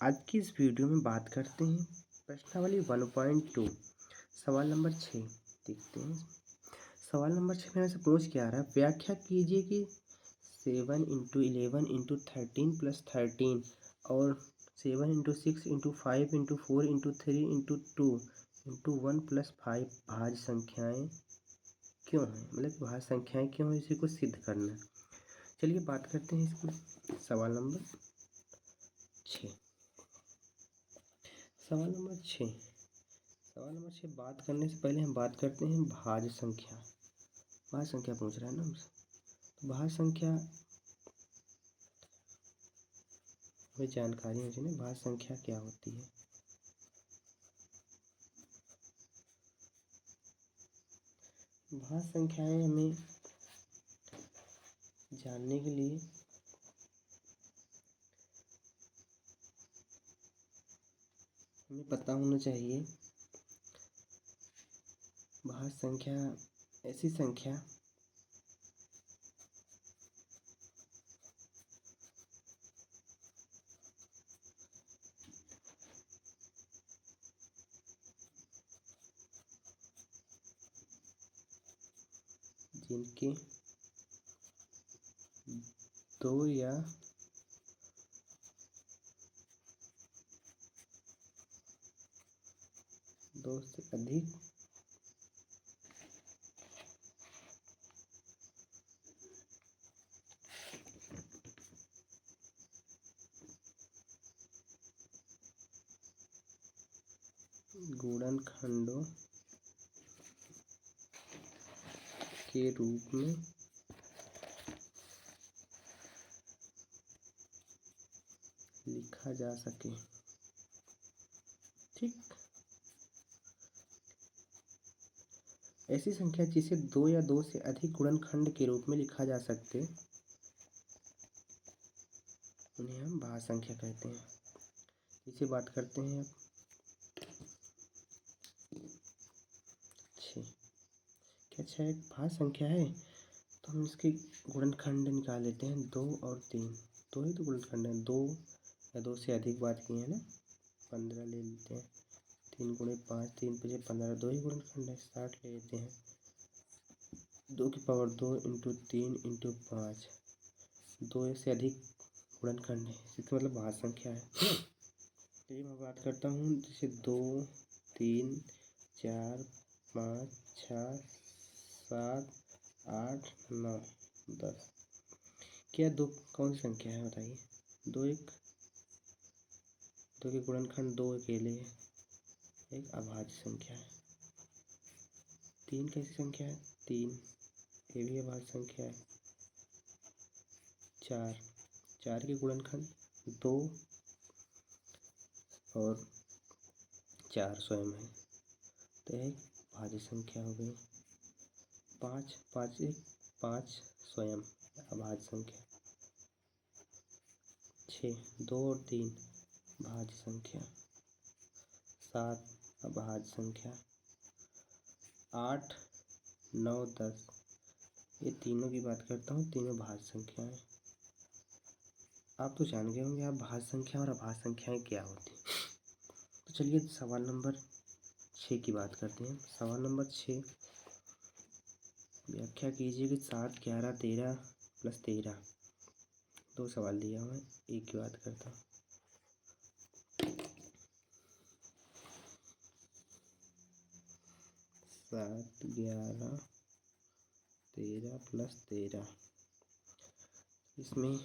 आज की इस वीडियो में बात करते हैं प्रश्नावली 1.2 सवाल नंबर 6। देखते हैं सवाल नंबर 6 में हमसे पूछ क्या आ रहा है। व्याख्या कीजिए कि 7 इंटू 11 इंटू 13 प्लस 13 और 7 into 6 into 5 into 4 into 3 into 2 into 1 plus 5 भाज्य संख्याएं क्यों हैं। मतलब भाज्य संख्याएं क्यों हैं, इसी को सिद्ध करना है। चलिए बात करते हैं इसकी। सवाल नंबर 6 बात करने से पहले हम बात करते हैं भाज्य संख्या। भाज्य संख्या पूछ रहा है ना हमसे, तो भाज्य संख्या हमें जानकारी होनी चाहिए। भाज्य संख्या क्या होती है। भाज्य संख्याएं हमें जानने के लिए हमें पता होना चाहिए। भाज्य संख्या ऐसी संख्या जिनके दो या दो से अधिक गुणनखंडों के रूप में लिखा जा सके। ठीक, ऐसी संख्या जिसे दो या दो से अधिक गुणनखंड के रूप में लिखा जा सकते उन्हें हम भाज्य संख्या कहते हैं। इसे बात करते हैं अब 6। क्या 6 एक भाज्य संख्या है, तो हम इसके गुणनखंड निकाल लेते हैं। 2 और 3, दो ही तो गुणनखंड है। 2 या 2 से अधिक बात की है ना, 15 ले लेते हैं। 3 गुणे 5, 3 5 15, दो ही गुणनखंड है। 60 ले लेते हैं। 2 की पावर 2 इंटू 3 इंटू 5, 2 से अधिक गुणनखंड है, इसका मतलब भाज्य संख्या है। चलिए मैं बात करता हूँ, जैसे 2 3 4 5 6 7 8 9 10। क्या दो कौन सी संख्या है बताइए। दो के गुणनखंड 2 अकेले है, एक अभाज्य संख्या है। 3 कैसी संख्या है, 3 ये भी अभाज्य संख्या है। 4 के गुणनखंड 2 और 4 स्वयं है, तो एक भाज्य संख्या हो गई। 5 स्वयं अभाज्य संख्या। 6 2 और 3 भाज्य संख्या। 7 अभाज्य संख्या। 8 9 10 ये तीनों की बात करता हूँ, तीनों भाज्य संख्या है। आप तो जान गए होंगे आप भाज्य संख्या और अभाज्य संख्याएं क्या होती हैं। तो चलिए सवाल नंबर 6 की बात करते हैं। सवाल नंबर 6, व्याख्या कीजिए कि 7 11 13 प्लस 13। दो सवाल दिया हुआ है, एक की बात करता हूँ। 7 11 13 प्लस 13, इसमें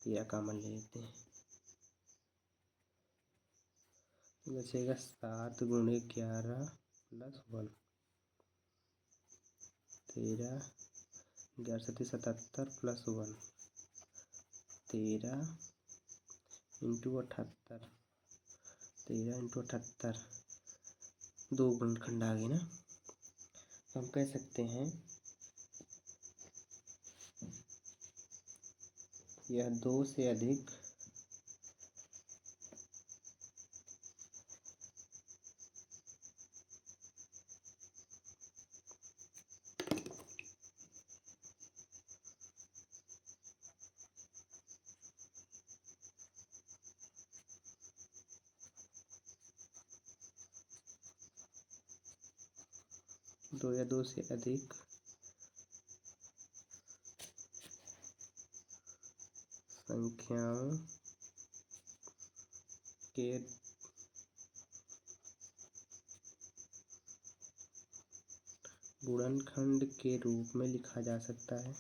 13 कॉमन ले लेते हैं, तो बचेगा 7 गुणे 11 plus 1। 13 11 Satti 77 plus 1, 13 into 78। 13 into 78, दो गुणनखंड आ गए ना, तो हम कह सकते हैं यह 2 से अधिक दो या दो से अधिक संख्याओं के गुणनखंड के रूप में लिखा जा सकता है।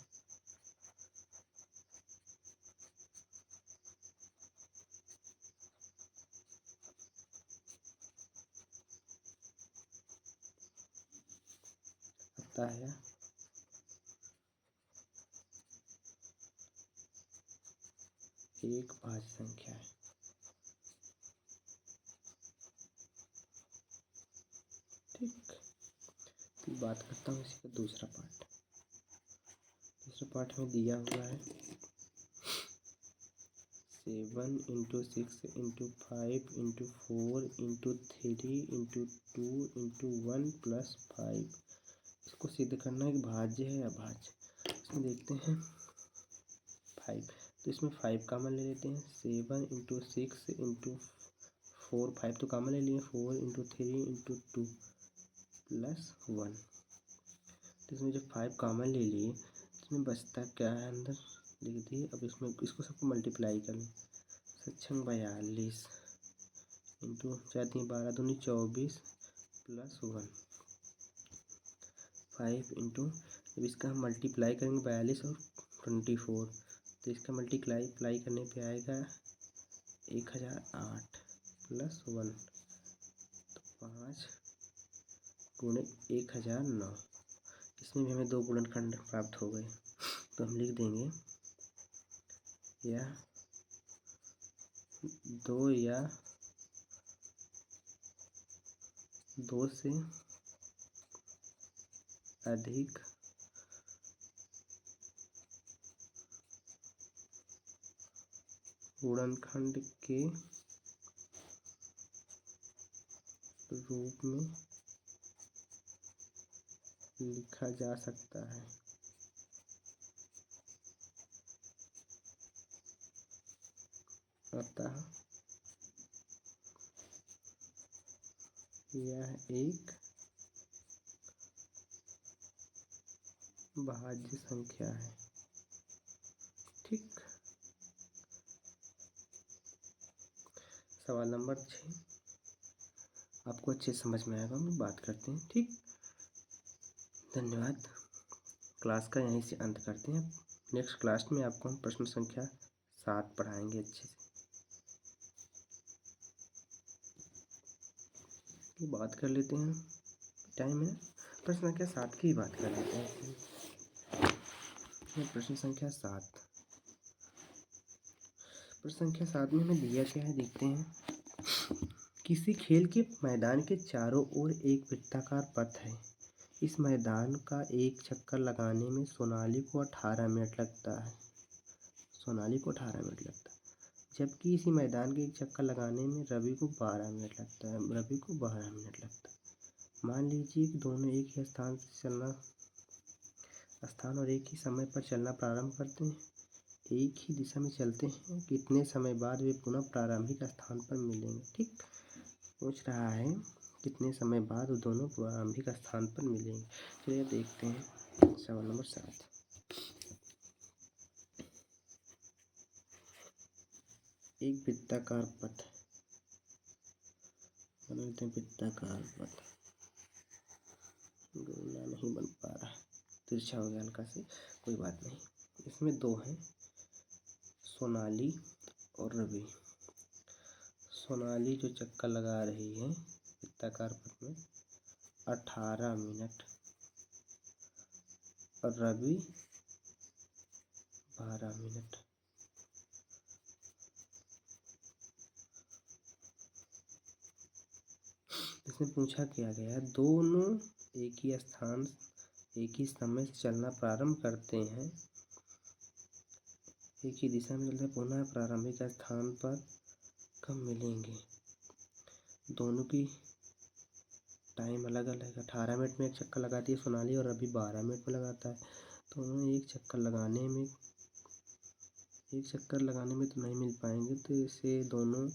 अतः एक भाज्य संख्या है। ठीक, तो बात करता हूँ इसी का दूसरा पार्ट। दूसरा पार्ट में दिया हुआ है 7 × 6 × 5 × 4 × 3 × 2 × 1 + 5। इसको सिद्ध करना है कि भाज्य है या अभाज्य। इसमें देखते हैं 5, तो इसमें 5 कॉमन ले लेते हैं। 7 × 6 × 4, 5 तो कॉमन ले लिए। 4 × 3 × 2 + 1। तो इसमें जब 5 कॉमन ले लिए, इसमें बचता क्या है अंदर लिख दिए। अब इसमें इसको सबको मल्टीप्लाई कर लें। 42 इंटू 4 3 12 दूनी 24 + 1 5 इंटू, जब इसका हम मल्टीप्लाई करेंगे 42 और 24, तो इसका मल्टीप्लाई करने पे आएगा 1008 + 1, तो 5 × 1009। इसमें भी हमें दो गुणनखंड प्राप्त हो गए। तो हम लिख देंगे यह दो या दो से अधिक गुणनखंड के रूप में लिखा जा सकता है। अतः यह एक भाज्य संख्या है। ठीक, सवाल नंबर 6 आपको अच्छे समझ में आएगा। हम बात करते हैं। ठीक, धन्यवाद। क्लास का यहीं से अंत करते हैं। नेक्स्ट क्लास में आपको हम प्रश्न संख्या 7 पढ़ाएंगे अच्छे से। तो बात कर लेते हैं, टाइम है, प्रश्न संख्या 7 की बात कर लेते हैं। प्रश्न संख्या 7, प्रश्न संख्या 7 में हमें दिया क्या है देखते हैं। किसी खेल के मैदान के चारों ओर एक वृत्ताकार पथ है। इस मैदान का एक चक्कर लगाने में सोनाली को 18 मिनट लगता है। सोनाली को 18 मिनट लगता है, जबकि इसी मैदान के एक चक्कर लगाने में रवि को 12 मिनट लगता है। रवि को 12 मिनट लगता है। मान लीजिए कि दोनों एक ही स्थान और एक ही समय पर चलना प्रारंभ करते हैं। एक ही दिशा में चलते हैं। कितने समय बाद वे पुनः प्रारंभिक स्थान पर मिलेंगे। ठीक, पूछ रहा है कितने समय बाद वो दोनों प्रारंभिक स्थान पर मिलेंगे। चलिए देखते हैं सवाल नंबर 7। एक वृत्ताकार पथ बनाते हैं। वृत्ताकार पथ गोला नहीं बन पा रहा, तिरछा हो गया हल्का से, कोई बात नहीं। इसमें दो हैं, सोनाली और रवि। सोनाली जो चक्कर लगा रही है वृत्ताकार पथ में 18 मिनट और रवि 12 मिनट। इसमें पूछा क्या गया है, दोनों एक ही स्थान एक ही समय से चलना प्रारंभ करते हैं। एक ही दिशा में चलते पुनः प्रारंभिक स्थान पर कब मिलेंगे। दोनों की टाइम अलग अलग है। 18 मिनट में एक चक्कर लगाती है सोनाली और रवि 12 मिनट में लगाता है। तो उन्हें एक चक्कर लगाने में तो नहीं मिल पाएंगे, तो इसे दोनों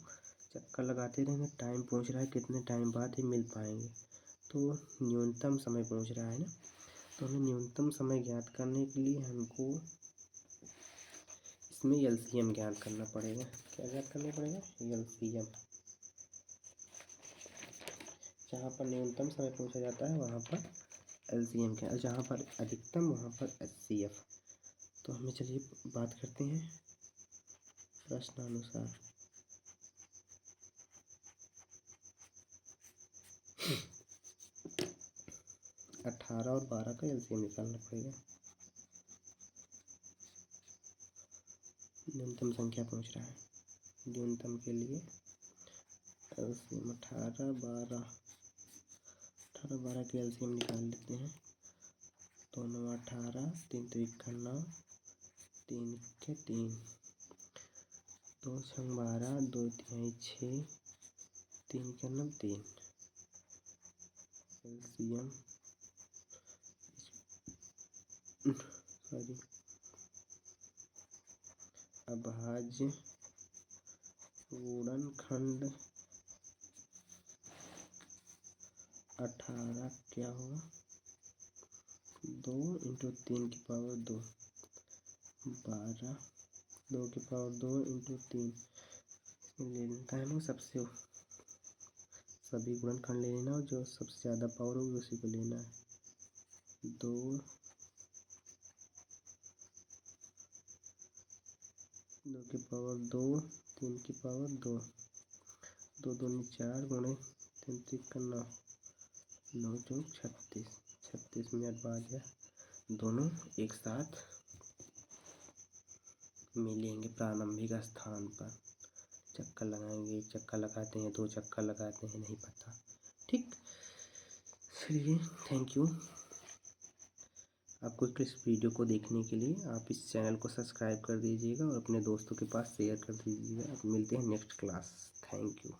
चक्कर लगाते रहेंगे। टाइम पूछ रहा है कितने टाइम बाद ही मिल पाएंगे। तो न्यूनतम समय पूछ रहा है ना, तो हमें न्यूनतम समय ज्ञात करने के लिए हमको इसमें एलसीएम ज्ञात करना पड़ेगा। क्या ज्ञात करना पड़ेगा? एलसीएम। जहाँ पर न्यूनतम समय पूछा जाता है वहाँ पर एलसीएम क्या, जहाँ पर अधिकतम वहाँ पर एचसीएफ। तो हमें चलिए बात करते हैं प्रश्नानुसार। 18 और 12 का एलसीएम निकालना पड़ेगा। न्यूनतम संख्या पूछ रहा है, न्यूनतम के लिए एलसीएम 18 12 के एलसीएम निकाल लेते हैं। तो 9 18, 3 3 9, 3 के 3, 2 6 12, 2 3 6, 3 के 9 3। एलसीएम अभाज्य गुणनखंड 18 क्या होगा? 2 × 3 की पावर 2, 12, 2 की पावर 2 × 3 लेना है ना, सबसे सभी गुणनखंड ले लेना और जो सबसे ज़्यादा पावर होगी उसी को लेना है। 2 की पावर 2, 3 की पावर 2, 2 दूनी 4 गुणे 3 3 9, 9 चौक 36, 36 मिनट बाद या दोनों एक साथ मिलेंगे प्रारंभिक स्थान पर। चक्कर लगाएंगे, एक चक्कर लगाते हैं, 2 चक्कर लगाते हैं, नहीं पता। ठीक, चलिए थैंक यू। आपको इस वीडियो को देखने के लिए आप इस चैनल को सब्सक्राइब कर दीजिएगा और अपने दोस्तों के पास शेयर कर दीजिएगा। मिलते हैं नेक्स्ट क्लास। Thank you.